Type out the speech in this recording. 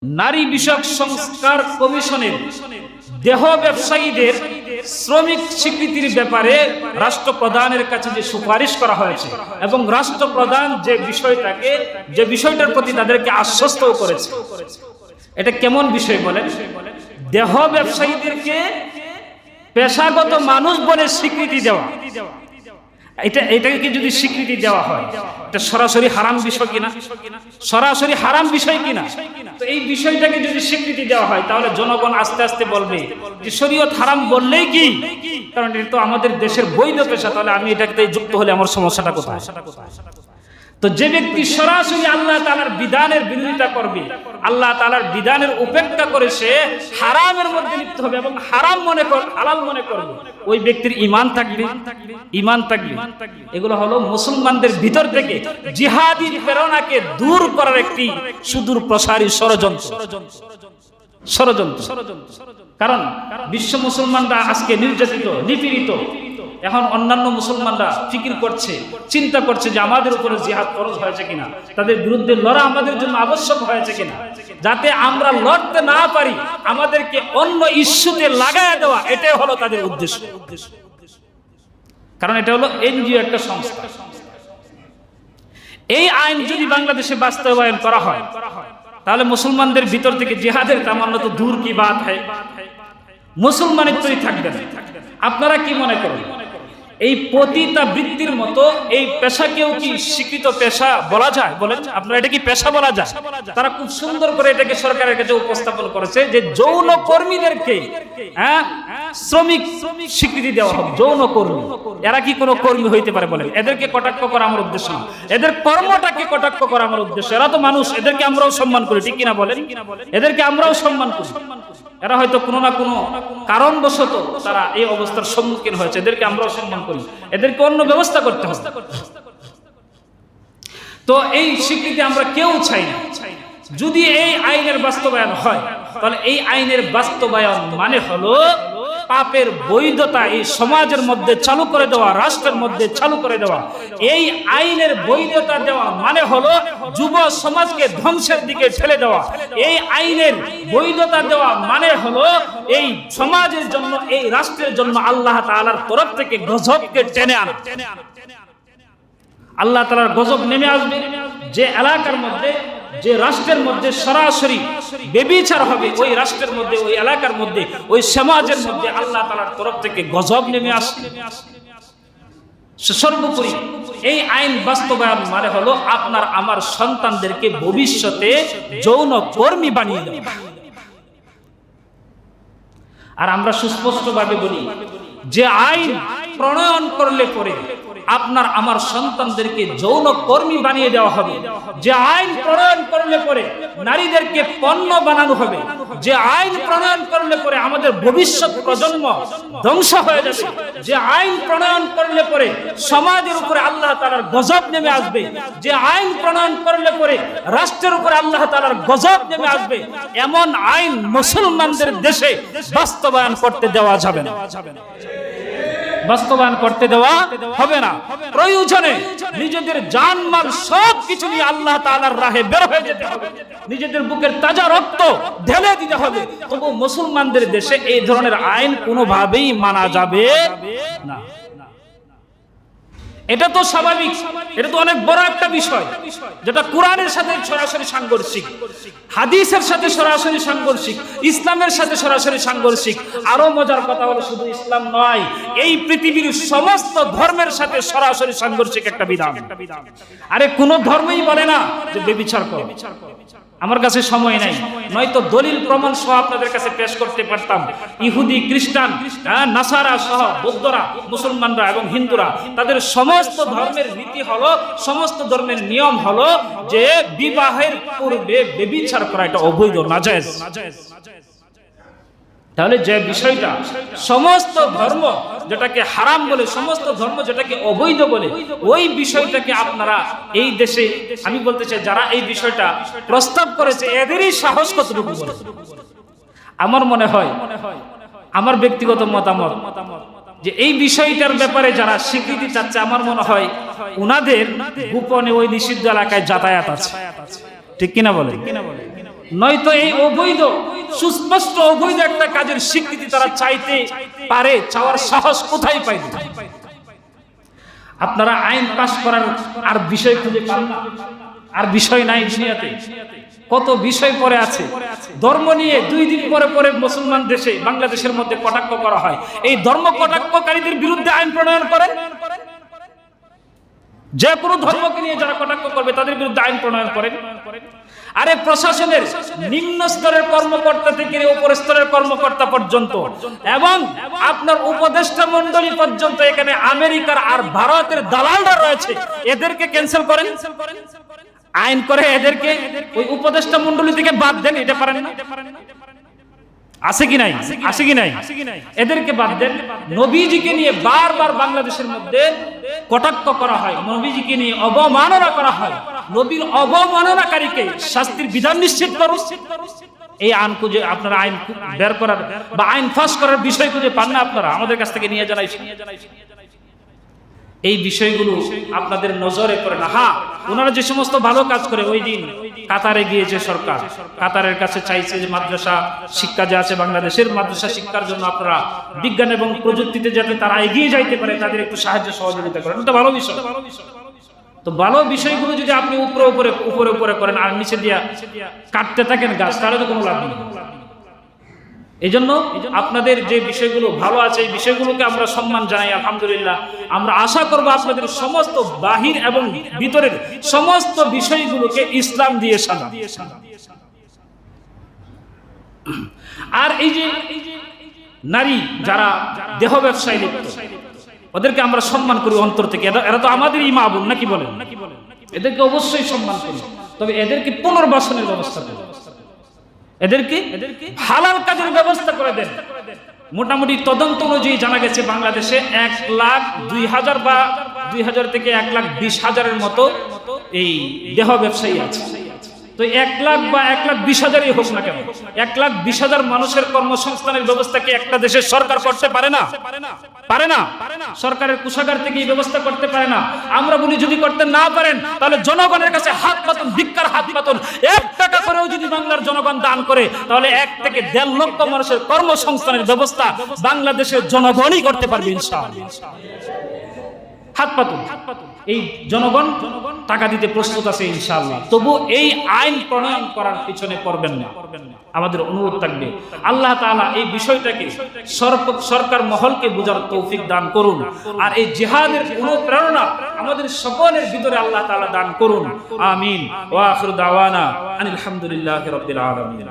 নারী বিষয়ক সংস্কার কমিশনের দেহ ব্যবসায়ীদের শ্রমিক স্বীকৃতির ব্যাপারে রাষ্ট্রপ্রধানের কাছে যে সুপারিশ করা হয়েছে এবং রাষ্ট্রপ্রধান যে বিষয়টার প্রতি তাদেরকে আশ্বস্ত করেছে, এটা কেমন বিষয় বলেন? দেহ ব্যবসায়ীদেরকে পেশাগত মানুষ বলে স্বীকৃতি দেওয়া, এটাকে যদি স্বীকৃতি দেওয়া হয়, এটা সরাসরি হারাম বিষয় কিনা? সরাসরি হারাম বিষয় কিনা? তো এই বিষয়টাকে যদি স্বীকৃতি দেওয়া হয়, তাহলে জনগণ আস্তে আস্তে বলবে যে শরীয়ত হারাম বললেই কি, কারণ এটা তো আমাদের দেশের বৈধ পেশা, তাহলে আমি এটাকে যুক্ত হলে আমার সমস্যাটা কোথায়? তো যে ব্যক্তি সরাসরি আল্লাহ তাআলার বিধানের বিরোধিতা করবে, আল্লাহ তাআলার বিধানের উপেক্ষা করে সে হারামের মধ্যে লিপ্ত হবে এবং হারাম হালাল মনে করবে, ওই ব্যক্তির ঈমান থাকবে? ঈমান থাকবে। এগুলো হলো মুসলমানদের ভিতর থেকে জিহাদি প্রেরণাকে দূর করার একটি সুদূর প্রসারী ষড়যন্ত্র। কারণ বিশ্ব মুসলমানরা আজকে নির্যাতিত, নিপীড়িত। এখন অন্যান্য মুসলমানরা ফিকির করছে, চিন্তা করছে যে আমাদের উপরে জিহাদ ফরজ হয়েছে কিনা, তাদের বিরুদ্ধে লড়া আমাদের জন্য আবশ্যক হয়েছে কিনা, যাতে আমরা লড়তে না পারি আমাদেরকে অন্য ইস্যুতে লাগায় দেওয়া, এটাই হলো তাদের উদ্দেশ্য। কারণ এটা হলো এনজিও একটা সংস্থা। এই আইন যদি বাংলাদেশে বাস্তবায়ন করা হয়, তাহলে মুসলমানদের ভিতর থেকে জিহাদের তামান্না তো দূর কি বাত হয়, মুসলমানিত্বই থাকবে না। আপনারা কি মনে করেন, এই পতিতা বৃত্তির মতো এই পেশাকেও কি স্বীকৃত পেশা বলা যায়? বলেন আপনারা, এটা কি পেশা বলা যায়? তারা খুব সুন্দর করে এটাকে সরকারের কাছে উপস্থাপন করেছে যে যৌন কর্মীদেরকে শ্রমিক স্বীকৃতি দেওয়া হবে। যৌন কর্মী, এরা কি কোনো কর্মী হইতে পারে? বলেন, এদেরকে কটাক্ষ করা আমার উদ্দেশ্য না, এদের কর্মটাকে কটাক্ষ করা আমার উদ্দেশ্য। এরা তো মানুষ, এদেরকে আমরাও সম্মান করি, ঠিক কিনা বলেন? এদেরকে আমরাও সম্মান করি। এরা হয়তো কোনো না কোনো কারণবশত তারা এই অবস্থার সম্মুখীন হয়েছে, এদেরকে আমরাও সম্মান করি, এদেরকে অন্য ব্যবস্থা করতে হবে। তো এই স্বীকৃতি আমরা কেউ চাই না। যদি এই আইনের বাস্তবায়ন হয়, তাহলে এই আইনের বাস্তবায়ন মানে হলো পাপের বৈধতা এই সমাজের মধ্যে চালু করে দেওয়া, রাষ্ট্রের মধ্যে চালু করে দেওয়া। এই আইনের বৈধতা দেওয়া মানে হলো যুব সমাজকে ধ্বংসের দিকে ঠেলে দেওয়া। এই আইনের বৈধতা দেওয়া মানে হলো এই সমাজের জন্য, এই রাষ্ট্রের জন্য আল্লাহ তাআলার তরফ থেকে গজবকে টেনে আনা। আল্লাহ তাআলার গজব নেমে আসবে যে এলাকার মধ্যে, যে রাষ্ট্রের মধ্যে সরাসরি ব্যভিচার হবে, ওই রাষ্ট্রের মধ্যে, ওই এলাকার মধ্যে, ওই সমাজের মধ্যে আল্লাহ তাআলার তরফ থেকে গজব নেমে আসবে। সর্বোপরি এই আইন বাস্তবায়ন মানে হলো আপনার আমার সন্তানদেরকে ভবিষ্যতে যৌন কর্মী বানিয়ে দেওয়া। আর আমরা সুস্পষ্টভাবে বলি যে আইন প্রণয়ন করলে পরে আপনার আমার সন্তানদেরকে যৌন কর্মী বানিয়ে দেওয়া হবে, যে আইন প্রণয়ন করলে পরে নারীদেরকে পণ্য বানানো হবে, যে আইন প্রণয়ন করলে পরে আমাদের ভবিষ্যৎ প্রজন্ম ধ্বংস হয়ে যাবে, যে আইন প্রণয়ন করলে পরে সমাজের উপরে আল্লাহ তাআলার গজব নেমে আসবে, যে আইন প্রণয়ন করলে পরে রাষ্ট্রের উপরে আল্লাহ তাআলার গজব নেমে আসবে, এমন আইন মুসলমানদের দেশে বাস্তবায়ন করতে দেওয়া যাবে না, বাস্তবায়ন করতে দেওয়া হবে না। প্রয়োজনে নিজেদের জানমাল সব কিছু নিয়ে আল্লাহ তাআলার রাহে বের হয়ে যেতে হবে, নিজেদের বুকের তাজা রক্ত ঢেলে দিতে হবে। তবু মুসলমানদের দেশে এই ধরনের আইন কোনোভাবেই মানা যাবে না। এটা তো স্বাভাবিক, এটা তো অনেক বড় একটা বিষয়, যেটা কোরআনের সাথে সরাসরি সাংঘর্ষিক, হাদিসের সাথে সরাসরি সাংঘর্ষিক, ইসলামের সাথে সরাসরি সাংঘর্ষিক। আরো মজার কথা হলো শুধু ইসলাম নয়, এই পৃথিবীর সমস্ত ধর্মের সাথে সরাসরি সাংঘর্ষিক একটা বিধান। আরে কোন ধর্মই বলে না যে ব্যভিচার করো। আমার কাছে সময় নাই, নয়তো দলিল প্রমাণ সহ আপনাদের কাছে পেশ করতে পারতাম। ইহুদি, খ্রিস্টান, নাসারা সহ বৌদ্ধরা, মুসলমানরা এবং হিন্দুরা, তাদের সমস্ত ধর্মের রীতি হলো, সমস্ত ধর্মের নিয়ম হলো যে বিবাহের পূর্বে ব্যভিচার করা এটা অবৈধ, নাজায়েজ। তাহলে যে বিষয়টা সমস্ত ধর্ম যেটাকে হারাম বলে, সমস্ত ধর্ম যেটাকে অবৈধ বলে, ওই বিষয়টাকে আপনারা এই দেশে, আমি বলতে চাই যারা এই বিষয়টা প্রস্তাব করেছে, এদেরই সাহস কতটুকু বলে। আমার মনে হয়, আমার ব্যক্তিগত মতামত, যে এই বিষয়টার ব্যাপারে যারা স্বীকৃতি চাচ্ছে, আমার মনে হয় উনাদের গোপনে ওই নিষিদ্ধ এলাকায় যাতায়াত আছে, ঠিক কিনা বলে? নয়তো এই অবৈধ সুস্পষ্ট অবৈধ একটা কাজের স্বীকৃতি তারা চাইতে পারে, চাওয়ার সাহস কোথায় পায়? আপনারা আইন পাস করার আর বিষয় খুঁজে পান না, আর বিষয় নাই দুনিয়াতে। কত বিষয় পরে আছে। ধর্ম নিয়ে 2 দিন পরে পরে মুসলমান দেশে বাংলাদেশের মধ্যে কটাক্ষ করা হয়। এই ধর্ম কটাক্ষকারীদের বিরুদ্ধে আইন প্রণয়ন করেন। যে কোনো ধর্মকে নিয়ে যারা কটাক্ষ করবে তাদের বিরুদ্ধে আইন প্রণয়ন করেন। আরে প্রশাসনের নিম্ন স্তরের কর্মকর্তা থেকে উপর স্তরের কর্মকর্তা পর্যন্ত এবং আপনার উপদেষ্টা মণ্ডলী পর্যন্ত এখানে আমেরিকার আর ভারতের দালালরা রয়েছে, এদেরকে ক্যান্সেল করেন, আইন করে এদেরকে ওই উপদেষ্টা মণ্ডলী থেকে বাদ দেন। এটা পারেন না? আছে কি নাই? আছে কি নাই? এদেরকে বাদ দেন। নবীজিকে নিয়ে বারবার বাংলাদেশের মধ্যে কটাক্ষ করা হয়, নবীজিকে নিয়ে অবমাননা করা হয়। নবীর অবমাননাকারীকে শাস্তির বিধান নিশ্চিত করুন। এই আইন খুঁজে আপনারা আইন বের করার বা আইন ফাঁস করার বিষয় খুঁজে পান না আপনারা? আমাদের কাছ থেকে নিয়ে জানাই। এই বিষয়গুলো আপনাদের নজরে পড়ে না। হ্যাঁ, ওনারা যে সমস্ত ভালো কাজ করে, ওই দিন কাতারে গিয়েছে সরকার, কাতারের কাছে চাইছে যে মাদ্রাসা শিক্ষা যে আছে বাংলাদেশের, মাদ্রাসা শিক্ষার জন্য আপনারা বিজ্ঞান এবং প্রযুক্তিতে যাতে তারা এগিয়ে যাইতে পারে তাদের একটু সাহায্য সহযোগিতা করেন। এটা ভালো বিষয়। তো ভালো বিষয়গুলো যদি আপনি উপরে উপরে করেন আর নিচে দিয়া কাটতে থাকেন গাছ, তাহলে তো কোনো লাভ নেই। এই জন্য আপনাদের যে বিষয়গুলো ভালো আছে এই বিষয়গুলোকে আমরা সম্মান জানাই, আলহামদুলিল্লাহ। আমরা আশা করব আপনাদের সমস্ত বাহির এবং ভিতরের সমস্ত বিষয়গুলোকে ইসলাম দিয়ে সাজান। আর এই যে নারী যারা দেহ ব্যবসায় লিপ্ত, ওদেরকে আমরা সম্মান করি অন্তর থেকে। এরা তো আমাদেরই মা বোন, নাকি বলেন? এদেরকে অবশ্যই সম্মান করি, তবে এদেরকে পুনর্বাসনের ব্যবস্থা করি, এদেরকে হালাল কাজের ব্যবস্থা করে দেন। মোটামুটি তদন্ত অনুযায়ী জানা গেছে বাংলাদেশে 1,02,000 বা 2,000 থেকে 1,20,000-এর মতো এই দেহ ব্যবসায়ী আছে। তো 1,00,000 বা 1,20,000-ই হোক না কেন, 1,20,000 মানুষের কর্মসংস্থানের ব্যবস্থা কি একটা দেশের সরকার করতে পারে না? পারে না? সরকারের কোষাগার থেকে এই ব্যবস্থা করতে পারে না। আমরা বলি যদি করতে না পারেন তাহলে জনগণের কাছে হাত পাতুন, ভিক্ষার হাত পাতুন। 1 টাকা করেও যদি বাংলার জনগণ দান করে তাহলে 1 থেকে 1.5 লক্ষ মানুষের কর্মসংস্থানের ব্যবস্থা বাংলাদেশের জনগণই করতে পারবে ইনশাআল্লাহ। হাত পাতুন, এই জনগণ টাকা দিতে প্রস্তুত আছে ইনশাআল্লাহ। তবু এই আইন প্রণয়ন করার পিছনে পড়বেন না। আমাদের অনুরোধ থাকবে আল্লাহ তাআলা এই বিষয়টাকে সরকার মহলকে বোঝার তৌফিক দান করুন। আর এই জিহাদের অনুপ্রেরণা আমাদের সকলের ভিতরে আল্লাহ তাআলা দান করুন। আমিন। ওয়া আখিরু দাওয়ানা আনিল হামদুলিল্লাহি রাব্বিল আলামিন।